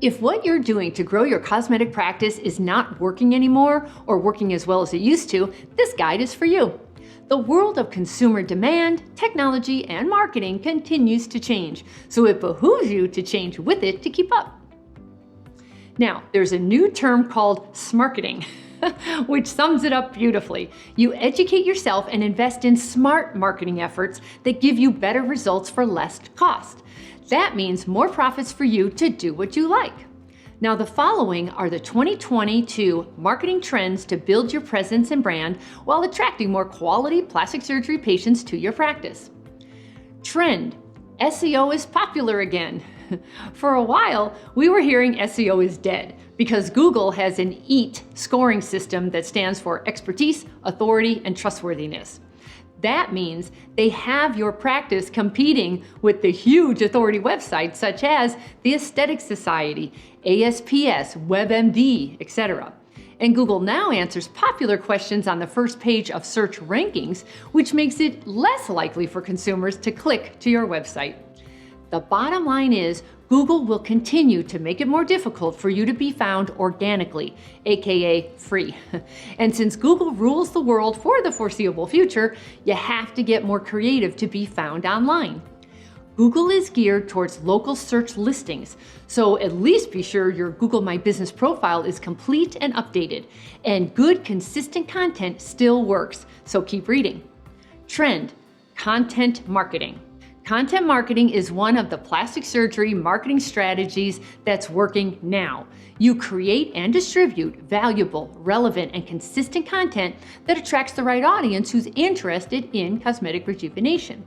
If what you're doing to grow your cosmetic practice is not working anymore or working as well as it used to, this guide is for you. The world of consumer demand, technology, and marketing continues to change, so it behooves you to change with it to keep up. Now, there's a new term called Smarketing, which sums it up beautifully. You educate yourself and invest in smart marketing efforts that give you better results for less cost. That means more profits for you to do what you like. Now, the following are the 2022 marketing trends to build your presence and brand while attracting more quality plastic surgery patients to your practice. Trend: SEO is popular again. For a while, we were hearing SEO is dead because Google has an EAT scoring system that stands for expertise, authority, and trustworthiness. That means they have your practice competing with the huge authority websites such as the Aesthetic Society, ASPS, WebMD, etc. And Google now answers popular questions on the first page of search rankings, which makes it less likely for consumers to click to your website. The bottom line is Google will continue to make it more difficult for you to be found organically, aka free. And since Google rules the world for the foreseeable future, you have to get more creative to be found online. Google is geared towards local search listings, so at least be sure your Google My Business profile is complete and updated. And good, consistent content still works, so keep reading. Trend: content marketing. Content marketing is one of the plastic surgery marketing strategies that's working now. You create and distribute valuable, relevant, and consistent content that attracts the right audience who's interested in cosmetic rejuvenation.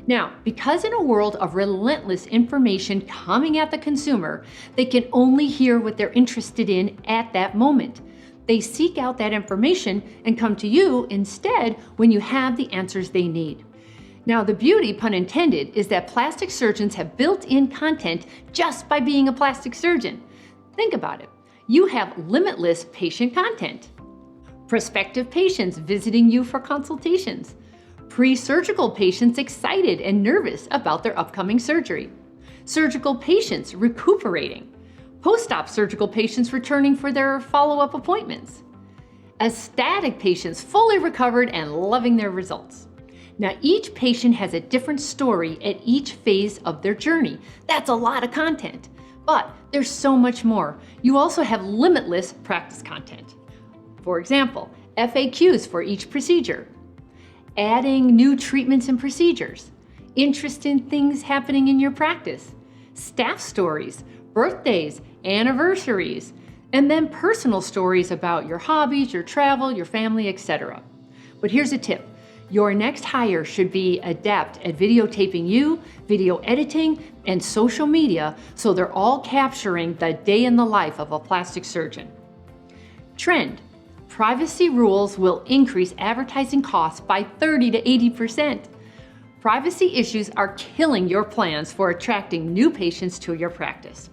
Now, because in a world of relentless information coming at the consumer, they can only hear what they're interested in at that moment. They seek out that information and come to you instead when you have the answers they need. Now, the beauty, pun intended, is that plastic surgeons have built-in content just by being a plastic surgeon. Think about it. You have limitless patient content. Prospective patients visiting you for consultations. Pre-surgical patients excited and nervous about their upcoming surgery. Surgical patients recuperating. Post-op surgical patients returning for their follow-up appointments. Ecstatic patients fully recovered and loving their results. Now, each patient has a different story at each phase of their journey. That's a lot of content, but there's so much more. You also have limitless practice content. For example, FAQs for each procedure, adding new treatments and procedures, interesting things happening in your practice, staff stories, birthdays, anniversaries, and then personal stories about your hobbies, your travel, your family, etc. But here's a tip. Your next hire should be adept at videotaping you, video editing, and social media so they're all capturing the day in the life of a plastic surgeon. Trend: privacy rules will increase advertising costs by 30 to 80%. Privacy issues are killing your plans for attracting new patients to your practice.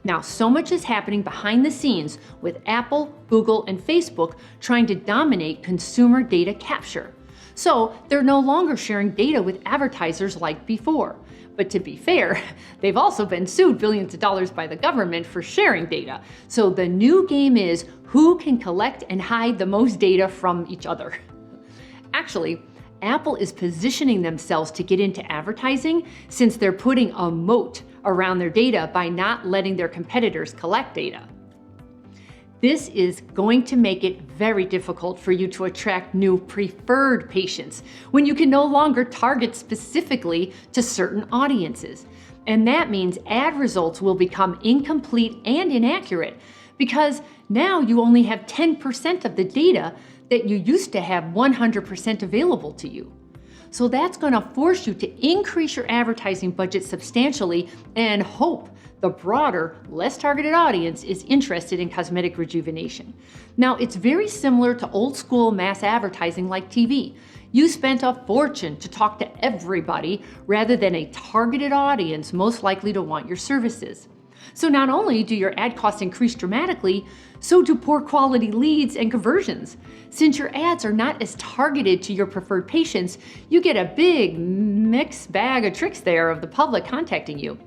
Now, so much is happening behind the scenes with Apple, Google, and Facebook trying to dominate consumer data capture. So they're no longer sharing data with advertisers like before. But to be fair, they've also been sued billions of dollars by the government for sharing data. So the new game is who can collect and hide the most data from each other. Actually, Apple is positioning themselves to get into advertising since they're putting a moat around their data by not letting their competitors collect data. This is going to make it very difficult for you to attract new preferred patients when you can no longer target specifically to certain audiences. And that means ad results will become incomplete and inaccurate because now you only have 10% of the data that you used to have 100% available to you. So that's going to force you to increase your advertising budget substantially and hope the broader, less targeted audience is interested in cosmetic rejuvenation. Now, it's very similar to old school mass advertising like TV. You spent a fortune to talk to everybody rather than a targeted audience most likely to want your services. So not only do your ad costs increase dramatically, so do poor quality leads and conversions. Since your ads are not as targeted to your preferred patients, you get a big mixed bag of tricks there of the public contacting you.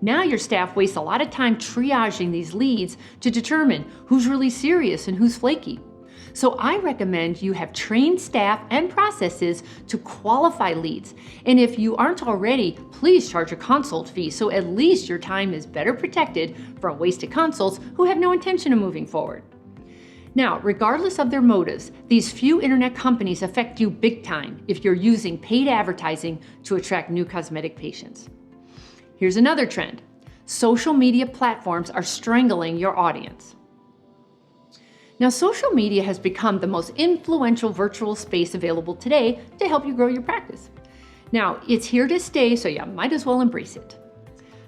Now your staff wastes a lot of time triaging these leads to determine who's really serious and who's flaky. So I recommend you have trained staff and processes to qualify leads. And if you aren't already, please charge a consult fee so at least your time is better protected from wasted consults who have no intention of moving forward. Now, regardless of their motives, these few internet companies affect you big time if you're using paid advertising to attract new cosmetic patients. Here's another trend. Social media platforms are strangling your audience. Now, social media has become the most influential virtual space available today to help you grow your practice. Now, it's here to stay, so you might as well embrace it.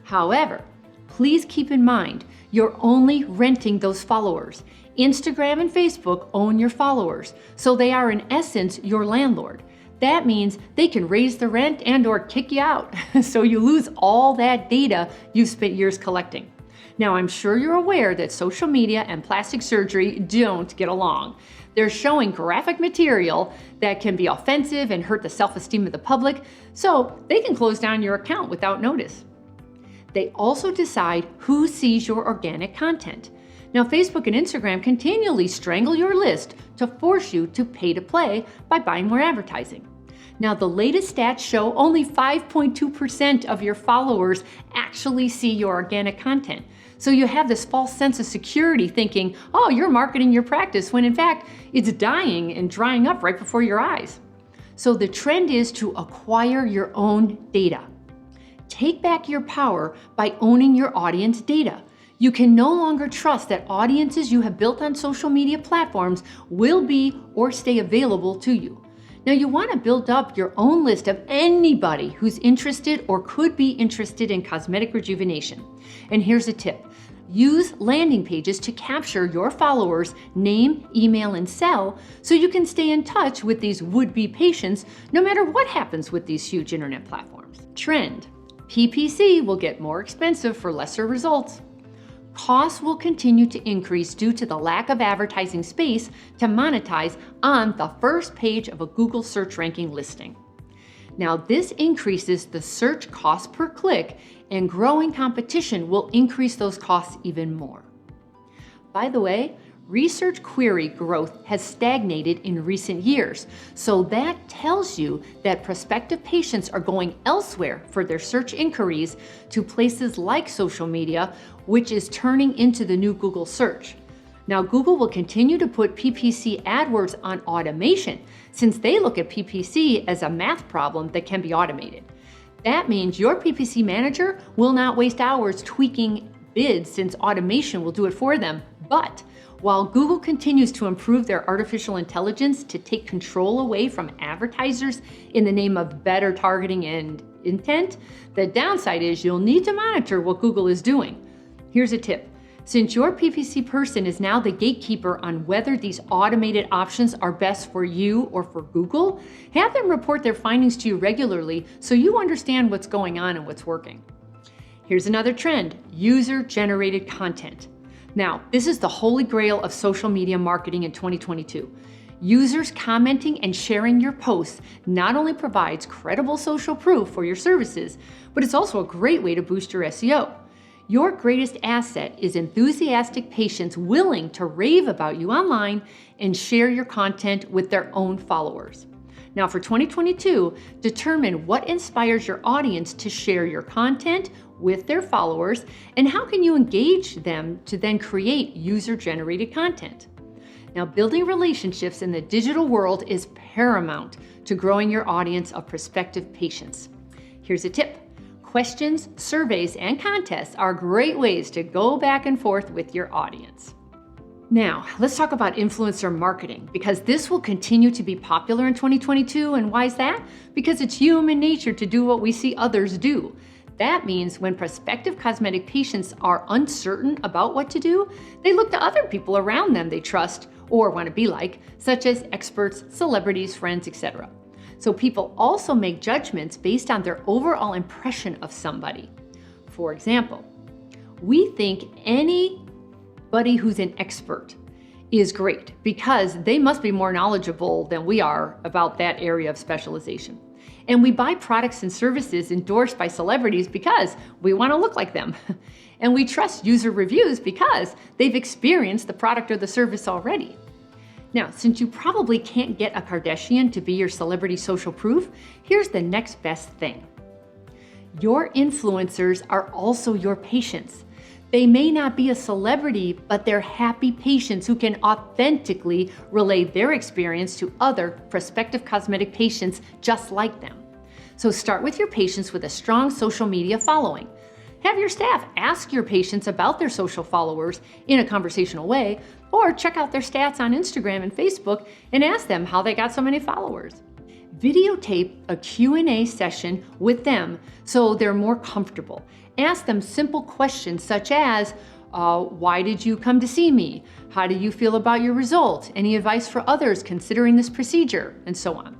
However, please keep in mind, you're only renting those followers. Instagram and Facebook own your followers, so they are in essence your landlord. That means they can raise the rent and/or kick you out, so you lose all that data you've spent years collecting. Now, I'm sure you're aware that social media and plastic surgery don't get along. They're showing graphic material that can be offensive and hurt the self-esteem of the public, so they can close down your account without notice. They also decide who sees your organic content. Now, Facebook and Instagram continually strangle your list to force you to pay to play by buying more advertising. Now, the latest stats show only 5.2% of your followers actually see your organic content. So you have this false sense of security thinking, oh, you're marketing your practice, when in fact, it's dying and drying up right before your eyes. So the trend is to acquire your own data. Take back your power by owning your audience data. You can no longer trust that audiences you have built on social media platforms will be or stay available to you. Now, you want to build up your own list of anybody who's interested or could be interested in cosmetic rejuvenation. And here's a tip. Use landing pages to capture your followers' name, email, and cell so you can stay in touch with these would-be patients no matter what happens with these huge internet platforms. Trend. PPC will get more expensive for lesser results. Costs will continue to increase due to the lack of advertising space to monetize on the first page of a Google search ranking listing. Now, this increases the search cost per click, and growing competition will increase those costs even more. By the way, research query growth has stagnated in recent years, so that tells you that prospective patients are going elsewhere for their search inquiries to places like social media, which is turning into the new Google search. Now, Google will continue to put PPC AdWords on automation since they look at PPC as a math problem that can be automated. That means your PPC manager will not waste hours tweaking bids since automation will do it for them. But while Google continues to improve their artificial intelligence to take control away from advertisers in the name of better targeting and intent, the downside is you'll need to monitor what Google is doing. Here's a tip. Since your PPC person is now the gatekeeper on whether these automated options are best for you or for Google, have them report their findings to you regularly so you understand what's going on and what's working. Here's another trend, user-generated content. Now, this is the holy grail of social media marketing in 2022. Users commenting and sharing your posts not only provides credible social proof for your services, but it's also a great way to boost your SEO. Your greatest asset is enthusiastic patients willing to rave about you online and share your content with their own followers. Now, for 2022, determine what inspires your audience to share your content with their followers, and how can you engage them to then create user-generated content. Now, building relationships in the digital world is paramount to growing your audience of prospective patients. Here's a tip. Questions, surveys, and contests are great ways to go back and forth with your audience. Now, let's talk about influencer marketing, because this will continue to be popular in 2022. And why is that? Because it's human nature to do what we see others do. That means when prospective cosmetic patients are uncertain about what to do, they look to other people around them they trust or want to be like, such as experts, celebrities, friends, etc. So people also make judgments based on their overall impression of somebody. For example, we think anybody who's an expert is great because they must be more knowledgeable than we are about that area of specialization. And we buy products and services endorsed by celebrities because we want to look like them. And we trust user reviews because they've experienced the product or the service already. Now, since you probably can't get a Kardashian to be your celebrity social proof, here's the next best thing. Your influencers are also your patients. They may not be a celebrity, but they're happy patients who can authentically relay their experience to other prospective cosmetic patients just like them. So start with your patients with a strong social media following. Have your staff ask your patients about their social followers in a conversational way, or check out their stats on Instagram and Facebook and ask them how they got so many followers. Videotape a Q&A session with them so they're more comfortable. Ask them simple questions such as, why did you come to see me? How do you feel about your result? Any advice for others considering this procedure? And so on.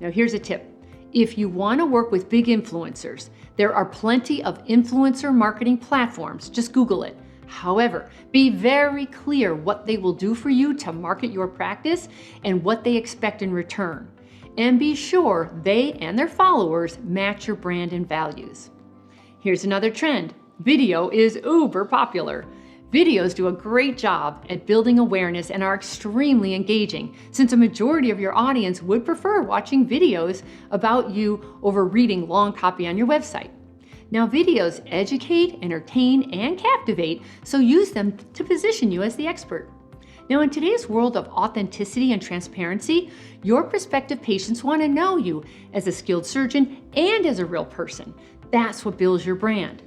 Now here's a tip. If you want to work with big influencers, there are plenty of influencer marketing platforms. Just Google it. However, be very clear what they will do for you to market your practice and what they expect in return. And be sure they and their followers match your brand and values. Here's another trend. Video is uber popular. Videos do a great job at building awareness and are extremely engaging, since a majority of your audience would prefer watching videos about you over reading long copy on your website. Now, videos educate, entertain, and captivate, so use them to position you as the expert. Now, in today's world of authenticity and transparency, your prospective patients want to know you as a skilled surgeon and as a real person. That's what builds your brand.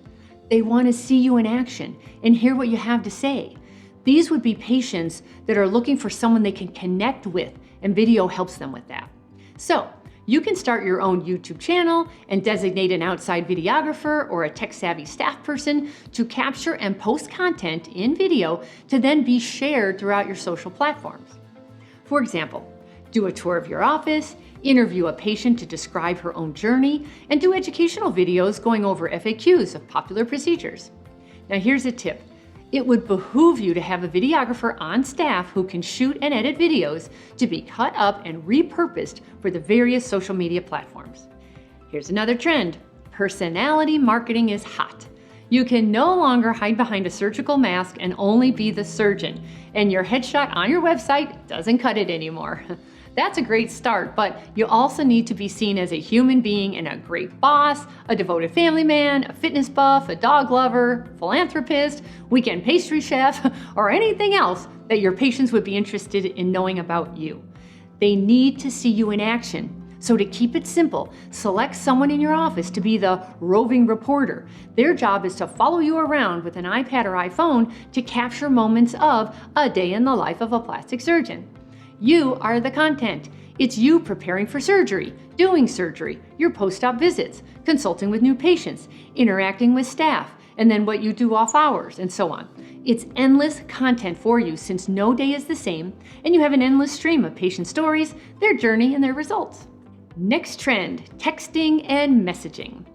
They want to see you in action and hear what you have to say. These would be patients that are looking for someone they can connect with, and video helps them with that. So, you can start your own YouTube channel and designate an outside videographer or a tech-savvy staff person to capture and post content in video to then be shared throughout your social platforms. For example, do a tour of your office, interview a patient to describe her own journey, and do educational videos going over FAQs of popular procedures. Now here's a tip. It would behoove you to have a videographer on staff who can shoot and edit videos to be cut up and repurposed for the various social media platforms. Here's another trend. Personality marketing is hot. You can no longer hide behind a surgical mask and only be the surgeon, and your headshot on your website doesn't cut it anymore. That's a great start, but you also need to be seen as a human being and a great boss, a devoted family man, a fitness buff, a dog lover, philanthropist, weekend pastry chef, or anything else that your patients would be interested in knowing about you. They need to see you in action. So to keep it simple, select someone in your office to be the roving reporter. Their job is to follow you around with an iPad or iPhone to capture moments of a day in the life of a plastic surgeon. You are the content. It's you preparing for surgery, doing surgery, your post-op visits, consulting with new patients, interacting with staff, and then what you do off hours, and so on. It's endless content for you since no day is the same, and you have an endless stream of patient stories, their journey, and their results. Next trend, texting and messaging.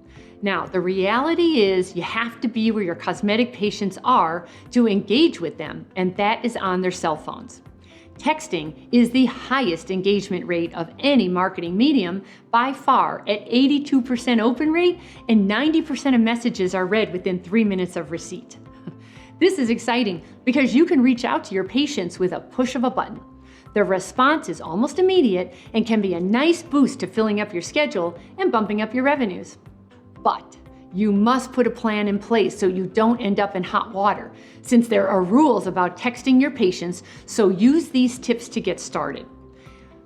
Now, the reality is you have to be where your cosmetic patients are to engage with them, and that is on their cell phones. Texting is the highest engagement rate of any marketing medium by far at 82% open rate, and 90% of messages are read within 3 minutes of receipt. This is exciting because you can reach out to your patients with a push of a button. The response is almost immediate and can be a nice boost to filling up your schedule and bumping up your revenues. But you must put a plan in place so you don't end up in hot water, since there are rules about texting your patients, so use these tips to get started.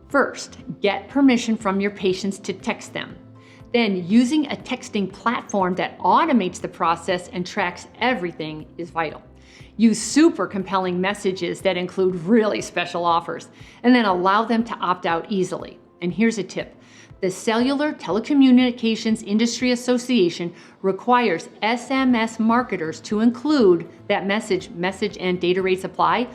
First, get permission from your patients to text them. Then, using a texting platform that automates the process and tracks everything is vital. Use super compelling messages that include really special offers, and then allow them to opt out easily. And here's a tip. The Cellular Telecommunications Industry Association requires SMS marketers to include that message and data rates apply.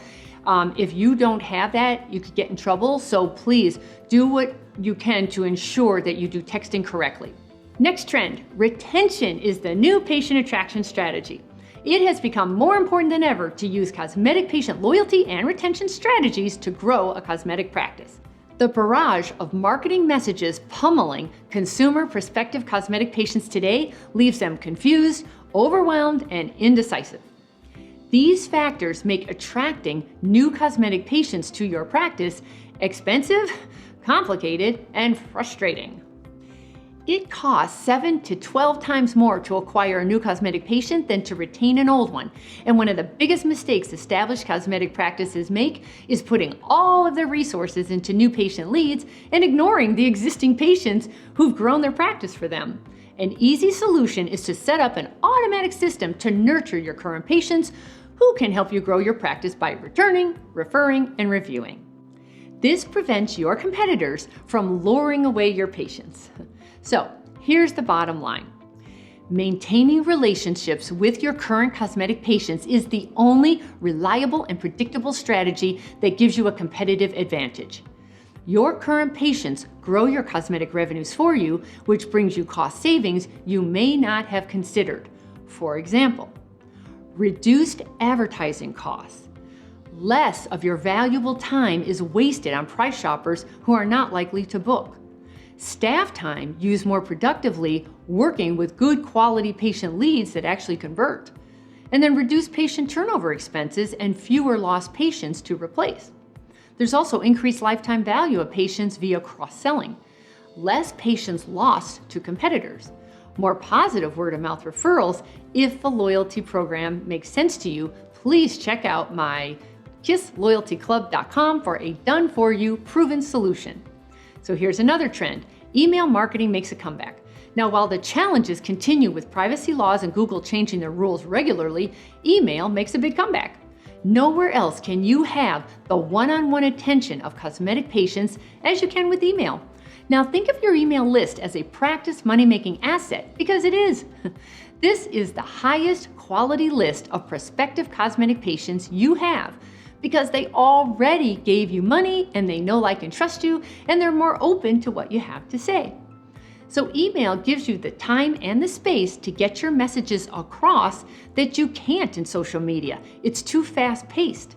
If you don't have that, you could get in trouble, so please do what you can to ensure that you do texting correctly. Next trend, retention is the new patient attraction strategy. It has become more important than ever to use cosmetic patient loyalty and retention strategies to grow a cosmetic practice. The barrage of marketing messages pummeling consumer prospective cosmetic patients today leaves them confused, overwhelmed, and indecisive. These factors make attracting new cosmetic patients to your practice expensive, complicated, and frustrating. It costs 7 to 12 times more to acquire a new cosmetic patient than to retain an old one. And one of the biggest mistakes established cosmetic practices make is putting all of their resources into new patient leads and ignoring the existing patients who've grown their practice for them. An easy solution is to set up an automatic system to nurture your current patients who can help you grow your practice by returning, referring, and reviewing. This prevents your competitors from luring away your patients. So here's the bottom line. Maintaining relationships with your current cosmetic patients is the only reliable and predictable strategy that gives you a competitive advantage. Your current patients grow your cosmetic revenues for you, which brings you cost savings you may not have considered. For example, reduced advertising costs. Less of your valuable time is wasted on price shoppers who are not likely to book. Staff time used more productively working with good quality patient leads that actually convert. And then reduce patient turnover expenses and fewer lost patients to replace. There's also increased lifetime value of patients via cross-selling. Less patients lost to competitors. More positive word-of-mouth referrals. If the loyalty program makes sense to you, please check out my kissloyaltyclub.com for a done-for-you proven solution. So here's another trend. Email marketing makes a comeback. Now, while the challenges continue with privacy laws and Google changing their rules regularly, email makes a big comeback. Nowhere else can you have the one-on-one attention of cosmetic patients as you can with email. Now, think of your email list as a practice money-making asset, because it is. This is the highest quality list of prospective cosmetic patients you have, because they already gave you money and they know, like, and trust you, and they're more open to what you have to say. So email gives you the time and the space to get your messages across that you can't in social media. It's too fast-paced.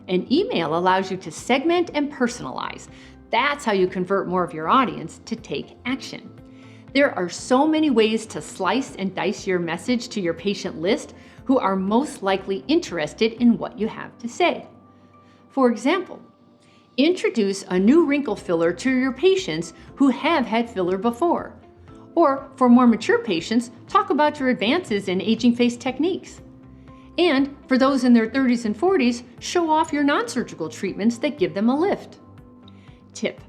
And email allows you to segment and personalize. That's how you convert more of your audience to take action. There are so many ways to slice and dice your message to your patient list who are most likely interested in what you have to say. For example, introduce a new wrinkle filler to your patients who have had filler before. Or for more mature patients, talk about your advances in aging face techniques. And for those in their 30s and 40s, show off your non-surgical treatments that give them a lift. Tip: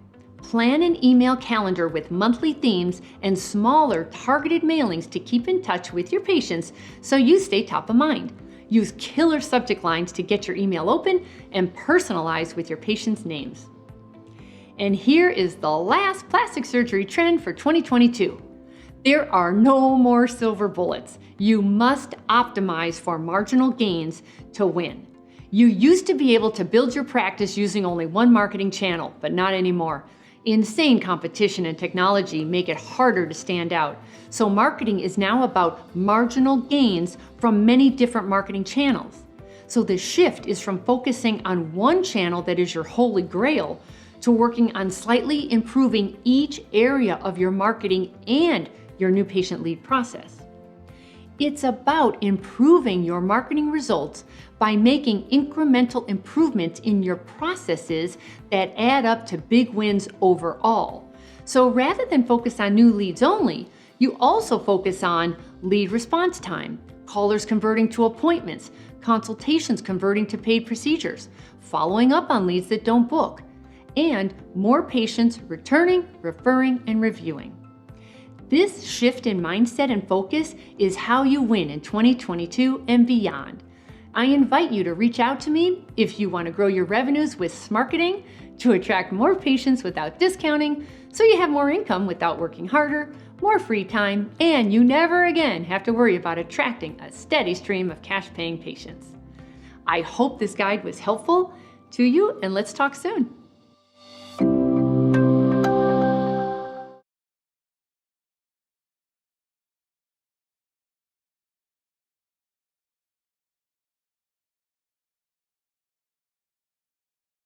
plan an email calendar with monthly themes and smaller targeted mailings to keep in touch with your patients so you stay top of mind. Use killer subject lines to get your email open and personalize with your patients' names. And here is the last plastic surgery trend for 2022. There are no more silver bullets. You must optimize for marginal gains to win. You used to be able to build your practice using only one marketing channel, but not anymore. Insane competition and technology make it harder to stand out. So marketing is now about marginal gains from many different marketing channels. So the shift is from focusing on one channel that is your holy grail to working on slightly improving each area of your marketing and your new patient lead process. It's about improving your marketing results by making incremental improvements in your processes that add up to big wins overall. So rather than focus on new leads only, you also focus on lead response time, callers converting to appointments, consultations converting to paid procedures, following up on leads that don't book, and more patients returning, referring, and reviewing. This shift in mindset and focus is how you win in 2022 and beyond. I invite you to reach out to me if you want to grow your revenues with Smarketing to attract more patients without discounting, so you have more income without working harder, more free time, and you never again have to worry about attracting a steady stream of cash-paying patients. I hope this guide was helpful to you, and let's talk soon.